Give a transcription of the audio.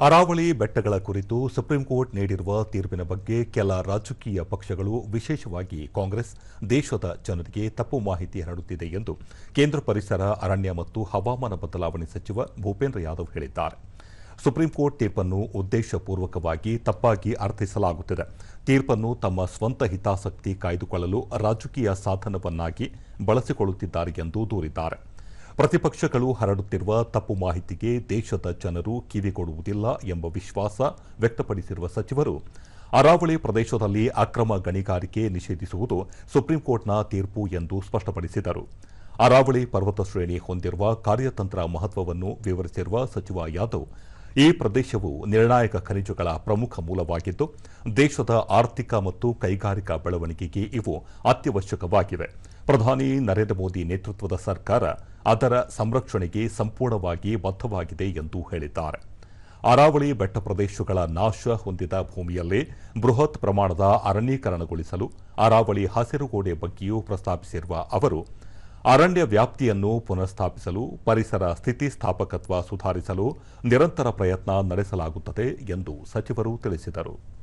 ಅರಾವಳಿ ಬೆಟ್ಟಗಳ ಕುರಿತು supreme court ನೀಡಿರುವ ತೀರ್ಪಿನ ಬಗ್ಗೆ ಕೆಲ ರಾಜಕೀಯ ಪಕ್ಷಗಳು ವಿಶೇಷವಾಗಿ ಕಾಂಗ್ರೆಸ್ ದೇಶದ ಜನರಿಗೆ ತಪ್ಪು ಮಾಹಿತಿ ಹರಡುತ್ತಿದೆ ಎಂದು ಕೇಂದ್ರ ಪರಿಸರ ಅರಣ್ಯ ಮತ್ತು ಹವಾಮಾನ ಬದಲಾವಣೆ ಸಚಿವ ಭೂಪೇಂದ್ರ ಯಾದವ್ ಹೇಳಿದ್ದಾರೆ. ಸುಪ್ರೀಂ ಕೋರ್ಟ್ ತೀರ್ಪನ್ನು ಉದ್ದೇಶಪೂರ್ವಕವಾಗಿ ತಪ್ಪಾಗಿ ಅರ್ಥೈಸಲಾಗುತ್ತಿದೆ. ತೀರ್ಪನ್ನು ತಮ್ಮ ಸ್ವಂತ ಹಿತಾಸಕ್ತಿ ಕಾಯ್ದುಕೊಳ್ಳಲು ರಾಜಕೀಯ ಸಾಧನವನ್ನಾಗಿ ಬಳಸಿಕೊಳ್ಳುತ್ತಿದ್ದಾರೆ ಎಂದು ದೂರಿದ್ದಾರೆ. ಪ್ರತಿಪಕ್ಷಗಳು ಹರಡುತ್ತಿರುವ ತಪ್ಪು ಮಾಹಿತಿಗೆ ದೇಶದ ಜನರು ಕಿವಿಗೊಡುವುದಿಲ್ಲ ಎಂಬ ವಿಶ್ವಾಸ ವ್ಯಕ್ತಪಡಿಸಿರುವ ಸಚಿವರು ಅರಾವಳಿ ಪ್ರದೇಶದಲ್ಲಿ ಅಕ್ರಮ ಗಣಿಗಾರಿಕೆ ನಿಷೇಧಿಸುವುದು ಸುಪ್ರೀಂ ಕೋರ್ಟ್ನ ತೀರ್ಪು ಎಂದು ಸ್ಪಷ್ಟಪಡಿಸಿದರು. ಅರಾವಳಿ ಪರ್ವತ ಶ್ರೇಣಿ ಹೊಂದಿರುವ ಕಾರ್ಯತಂತ್ರ ಮಹತ್ವವನ್ನು ವಿವರಿಸಿರುವ ಸಚಿವ ಯಾದವ್, ಈ ಪ್ರದೇಶವು ನಿರ್ಣಾಯಕ ಖನಿಜಗಳ ಪ್ರಮುಖ ಮೂಲವಾಗಿದ್ದು ದೇಶದ ಆರ್ಥಿಕ ಮತ್ತು ಕೈಗಾರಿಕಾ ಬೆಳವಣಿಗೆಗೆ ಇವು ಅತ್ಯವಶ್ಯಕವಾಗಿವೆ. ಪ್ರಧಾನಿ ನರೇಂದ್ರ ಮೋದಿ ನೇತೃತ್ವದ ಸರ್ಕಾರ ಅದರ ಸಂರಕ್ಷಣೆಗೆ ಸಂಪೂರ್ಣವಾಗಿ ಬದ್ಧವಾಗಿದೆ ಎಂದು ಹೇಳಿದ್ದಾರೆ. ಅರಾವಳಿ ಬೆಟ್ಟ ಪ್ರದೇಶಗಳ ನಾಶ ಹೊಂದಿದ ಭೂಮಿಯಲ್ಲೇ ಬೃಹತ್ ಪ್ರಮಾಣದ ಅರಣ್ಯೀಕರಣಗೊಳಿಸಲು ಅರಾವಳಿ ಹಸಿರುಗೋಡೆ ಬಗ್ಗೆಯೂ ಪ್ರಸ್ತಾಪಿಸಿರುವ ಅವರು, ಅರಣ್ಯ ವ್ಯಾಪ್ತಿಯನ್ನು ಪುನಃಸ್ಥಾಪಿಸಲು, ಪರಿಸರ ಸ್ಥಿತಿಸ್ಥಾಪಕತ್ವ ಸುಧಾರಿಸಲು ನಿರಂತರ ಪ್ರಯತ್ನ ನಡೆಸಲಾಗುತ್ತದೆ ಎಂದು ಸಚಿವರು ತಿಳಿಸಿದರು.